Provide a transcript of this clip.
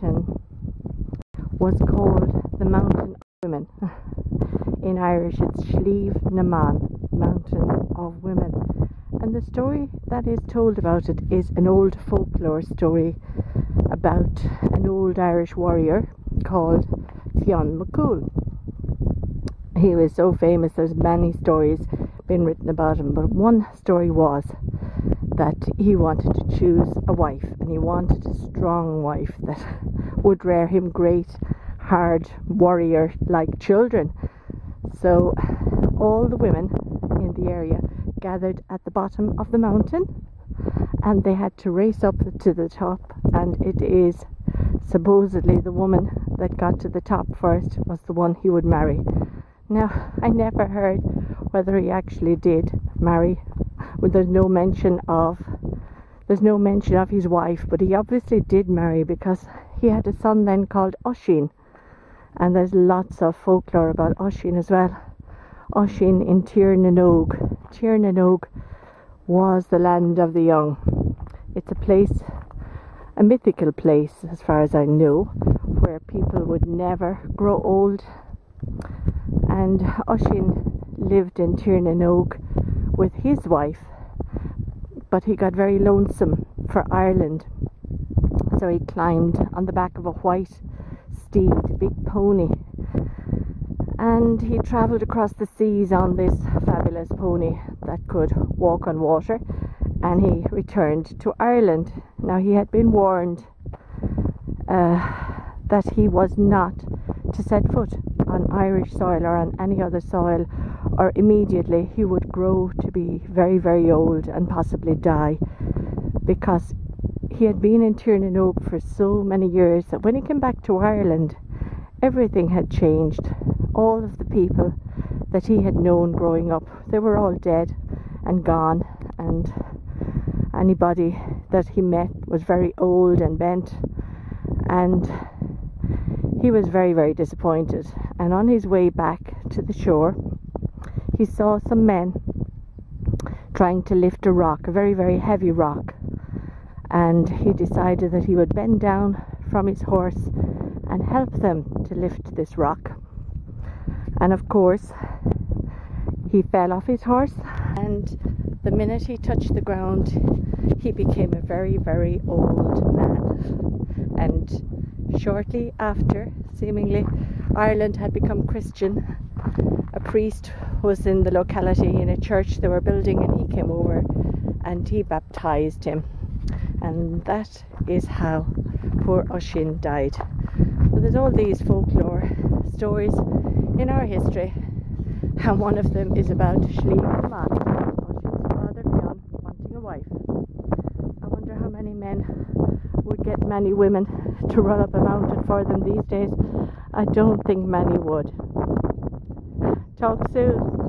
mountain was called the Mountain of Women. In Irish it's Slievenamon, Mountain of Women. And the story that is told about it is an old folklore story about an old Irish warrior called Fionn Mac Cumhaill. He was so famous, there's many stories been written about him, but one story was that he wanted to choose a wife, and he wanted a strong wife that would rear him great, hard warrior like children. So all the women in the area gathered at the bottom of the mountain, and they had to race up to the top, and it is supposedly the woman that got to the top first was the one he would marry. Now, I never heard whether he actually did marry. Well, there's no mention of his wife, but he obviously did marry, because he had a son then called Oisín, and there's lots of folklore about Oisín as well. Oisín in Tír na nÓg. Tír na nÓg was the land of the young. It's a place, a mythical place as far as I know, where people would never grow old. And Oisín lived in Tír na nÓg with his wife, but he got very lonesome for Ireland, so he climbed on the back of a white steed, a big pony, and he travelled across the seas on this fabulous pony that could walk on water, and he returned to Ireland. Now, he had been warned that he was not to set foot on Irish soil or on any other soil, or immediately he would grow to be very, very old and possibly die, because he had been in Tír na nÓg for so many years that when he came back to Ireland, everything had changed. All of the people that he had known growing up, they were all dead and gone, and anybody that he met was very old and bent, and he was very, very disappointed. And on his way back to the shore, he saw some men trying to lift a rock, a very, very heavy rock, and he decided that he would bend down from his horse and help them to lift this rock. And of course, he fell off his horse, and the minute he touched the ground, he became a very, very old man. And shortly after, seemingly, Ireland had become Christian. A priest was in the locality in a church they were building, and he came over and he baptized him. And that is how poor Oisín died. But there's all these folklore stories in our history, and one of them is about Slievenamon, Oisín's father Fionn, wanting a wife. I wonder how many men would get many women to run up a mountain for them these days. I don't think many would. Talk soon.